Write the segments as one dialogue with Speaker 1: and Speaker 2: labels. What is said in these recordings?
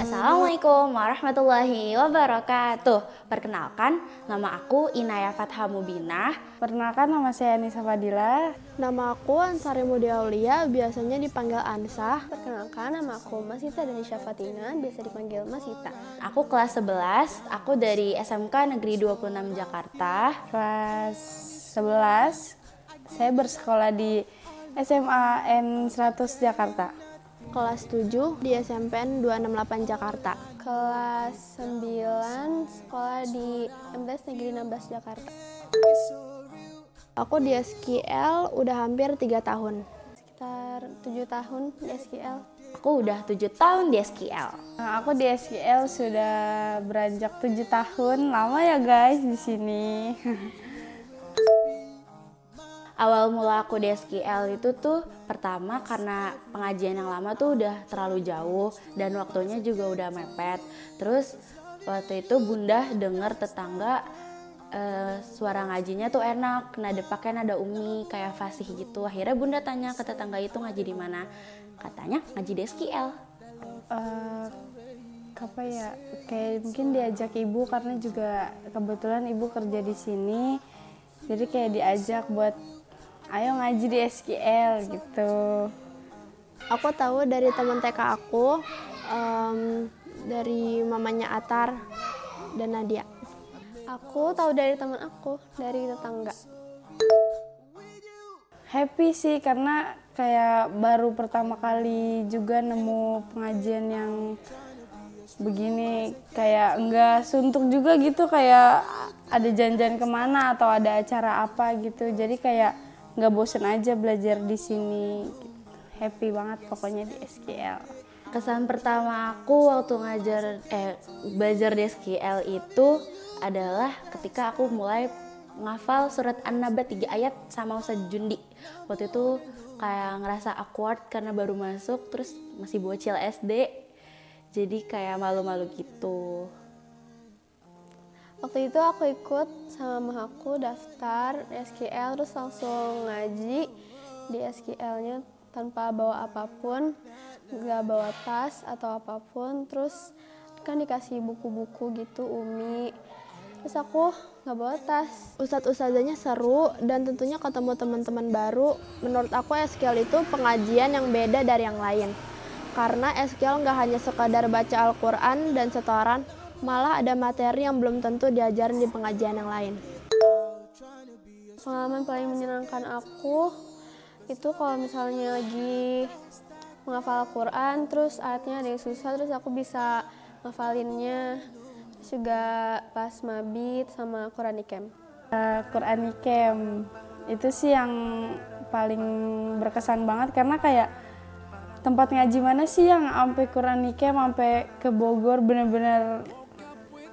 Speaker 1: Assalamualaikum warahmatullahi wabarakatuh. Perkenalkan, nama aku Inaya Fathah Mubinah.
Speaker 2: Perkenalkan, nama saya Anissa Fadila.
Speaker 3: Nama aku Ansari Mudi Aulia, biasanya dipanggil Ansah. Perkenalkan, nama aku Masita Danisha Fatina, biasa dipanggil Masita.
Speaker 1: Aku kelas 11, aku dari SMK Negeri 26 Jakarta.
Speaker 2: Kelas 11, saya bersekolah di SMA N100 Jakarta.
Speaker 3: Kelas 7 di SMPN 268 Jakarta. Kelas 9 sekolah di MTs Negeri 16 Jakarta. Aku di SKL udah hampir 3 tahun. Sekitar 7 tahun di SKL.
Speaker 1: Aku udah 7 tahun di SKL.
Speaker 2: Aku di SKL sudah beranjak 7 tahun. Lama ya guys di sini.
Speaker 1: Awal mula aku di SKL itu tuh pertama karena pengajian yang lama tuh udah terlalu jauh dan waktunya juga udah mepet. Terus waktu itu bunda dengar tetangga suara ngajinya tuh enak, pakai nada umi kayak fasih gitu. Akhirnya bunda tanya ke tetangga itu ngaji di mana. Katanya ngaji di SKL.
Speaker 2: Apa ya? Kayak mungkin diajak ibu karena juga kebetulan ibu kerja di sini. Jadi kayak diajak buat ayo ngaji di SKL gitu.
Speaker 3: Aku tahu dari teman TK aku, dari mamanya Atar dan Nadia. Aku tahu dari teman aku, dari tetangga.
Speaker 2: Happy sih karena kayak baru pertama kali juga nemu pengajian yang begini, kayak enggak suntuk juga gitu, kayak ada janjian kemana atau ada acara apa gitu. Jadi kayak nggak bosen aja belajar di sini. Happy banget pokoknya di SKL.
Speaker 1: Kesan pertama aku waktu belajar di SKL itu adalah ketika aku mulai ngafal surat An-Naba 3 ayat sama Ustaz Jundi. Waktu itu kayak ngerasa awkward karena baru masuk, terus masih bocil SD. Jadi kayak malu-malu gitu.
Speaker 3: Waktu itu aku ikut sama mamaku daftar SKL, terus langsung ngaji di SKL-nya tanpa bawa apapun, nggak bawa tas atau apapun. Terus kan dikasih buku-buku gitu Umi, terus aku nggak bawa tas. Ustadz-ustadzanya seru dan tentunya ketemu teman-teman baru. Menurut aku SKL itu pengajian yang beda dari yang lain, karena SKL nggak hanya sekadar baca Al-Quran dan setoran, malah ada materi yang belum tentu diajarin di pengajian yang lain. Pengalaman paling menyenangkan aku itu kalau misalnya lagi menghafal Al-Quran, terus ayatnya ada yang susah, terus aku bisa ngafalinnya. Terus juga pas mabit sama Quranikem.
Speaker 2: Quranikem itu sih yang paling berkesan banget karena kayak tempat ngaji mana sih yang sampai Quranikem sampai ke Bogor, bener-bener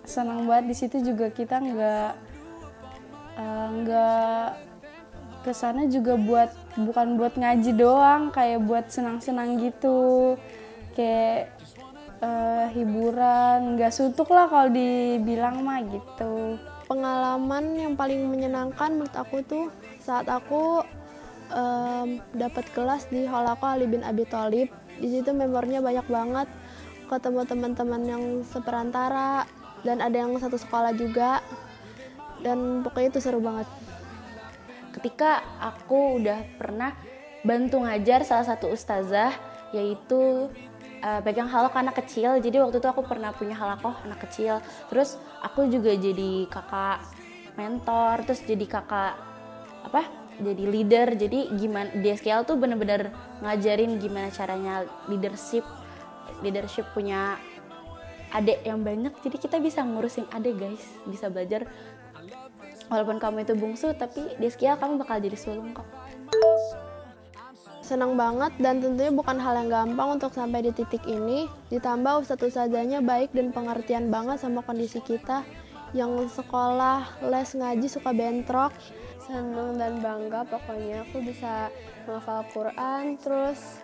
Speaker 2: senang banget. Di situ juga kita nggak kesana juga bukan buat ngaji doang, kayak buat senang-senang gitu, kayak hiburan, nggak suntuk lah kalau dibilang mah gitu.
Speaker 3: Pengalaman yang paling menyenangkan menurut aku tuh saat aku dapat kelas di Halaqah Ali bin Abi Thalib. Di situ memornya banyak banget, ketemu teman-teman yang seperantara dan ada yang satu sekolah juga, dan pokoknya itu seru banget.
Speaker 1: Ketika aku udah pernah bantu ngajar salah satu ustazah, yaitu pegang halakoh anak kecil. Jadi waktu itu aku pernah punya halakoh anak kecil, terus aku juga jadi kakak mentor, terus jadi kakak jadi leader. Jadi gimana di SKL tuh bener-bener ngajarin gimana caranya leadership punya adik yang banyak, jadi kita bisa ngurusin adik guys, bisa belajar walaupun kamu itu bungsu, tapi di SKL kamu bakal jadi sulung kok.
Speaker 3: Senang banget dan tentunya bukan hal yang gampang untuk sampai di titik ini. Ditambah ustadz-ustadzanya baik dan pengertian banget sama kondisi kita yang sekolah, les, ngaji suka bentrok. Senang dan bangga pokoknya aku bisa menghafal Quran, terus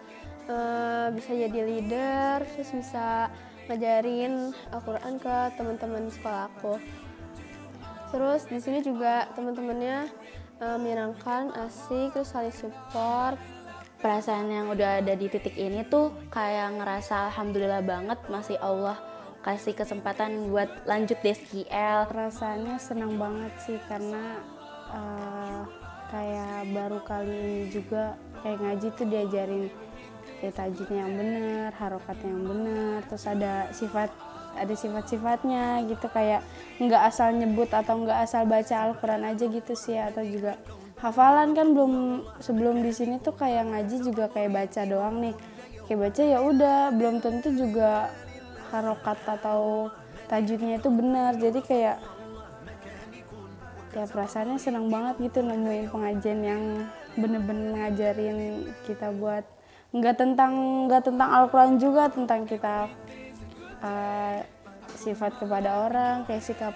Speaker 3: bisa jadi leader, terus bisa ngajarin Al-Quran ke teman-teman sekolah aku. Terus di sini juga teman-temannya menyenangkan, asik, terus saling support.
Speaker 1: perasaan yang udah ada di titik ini tuh kayak ngerasa alhamdulillah banget masih Allah kasih kesempatan buat lanjut di SKL.
Speaker 2: Rasanya senang banget sih karena kayak baru kali ini juga kayak ngaji tuh diajarin kayak tajwidnya yang benar, harokatnya yang benar, terus ada sifat-sifatnya gitu, kayak nggak asal nyebut atau nggak asal baca Al-Quran aja gitu sih, atau juga hafalan kan belum, sebelum di sini tuh kayak ngaji juga kayak baca doang nih, kayak baca ya udah, belum tentu juga harokat atau tajwidnya itu benar, jadi kayak ya perasaannya senang banget gitu nemuin pengajian yang bener-bener ngajarin kita buat nggak tentang Al-Quran juga, tentang kita sifat kepada orang, kayak sikap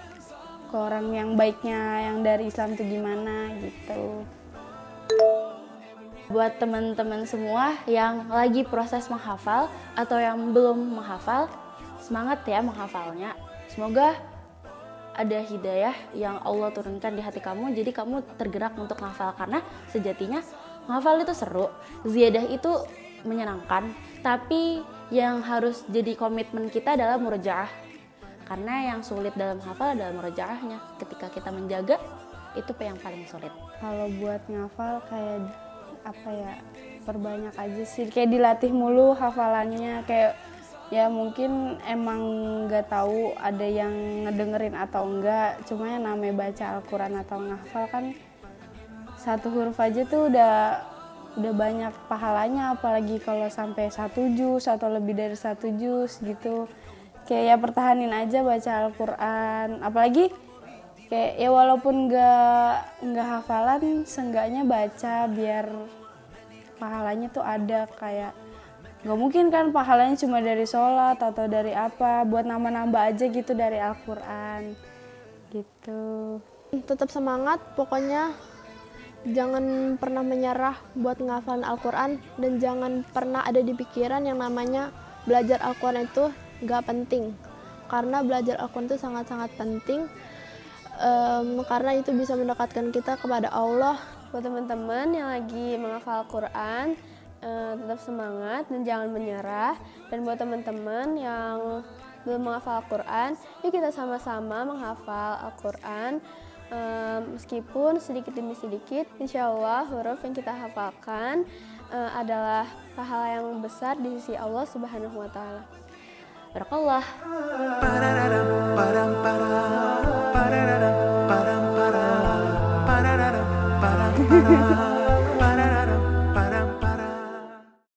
Speaker 2: ke orang yang baiknya yang dari Islam itu gimana gitu.
Speaker 1: Buat teman-teman semua yang lagi proses menghafal atau yang belum menghafal, semangat ya menghafalnya. Semoga ada hidayah yang Allah turunkan di hati kamu, jadi kamu tergerak untuk menghafal, karena sejatinya menghafal itu seru, ziyadah itu menyenangkan, tapi yang harus jadi komitmen kita adalah murojaah, karena yang sulit dalam menghafal adalah murojaahnya. Ketika kita menjaga, itu yang paling sulit.
Speaker 2: Kalau buat ngafal kayak apa ya, perbanyak aja sih, kayak dilatih mulu hafalannya, kayak ya mungkin emang nggak tahu ada yang ngedengerin atau enggak, cuma yang namanya baca Al-Quran atau ngafal kan satu huruf aja tuh udah banyak pahalanya, apalagi kalau sampai 1 juz atau lebih dari 1 juz gitu. Kayak ya pertahanin aja baca Al-Quran, apalagi kayak ya walaupun nggak hafalan, seenggaknya baca biar pahalanya tuh ada. Kayak nggak mungkin kan pahalanya cuma dari sholat atau dari apa, buat nambah-nambah aja gitu dari Al-Quran gitu.
Speaker 3: Tetap semangat, pokoknya jangan pernah menyerah buat ngafalin Al-Quran, dan jangan pernah ada di pikiran yang namanya belajar Al-Quran itu nggak penting, karena belajar Al-Quran itu sangat-sangat penting, karena itu bisa mendekatkan kita kepada Allah. Buat teman-teman yang lagi menghafal Al-Quran, tetap semangat dan jangan menyerah. Dan buat teman-teman yang belum menghafal Al-Quran, yuk kita sama-sama menghafal Al-Quran, meskipun sedikit demi sedikit. Insya Allah huruf yang kita hafalkan adalah pahala yang besar di sisi Allah Subhanahu wa Ta'ala.
Speaker 1: Barakallah.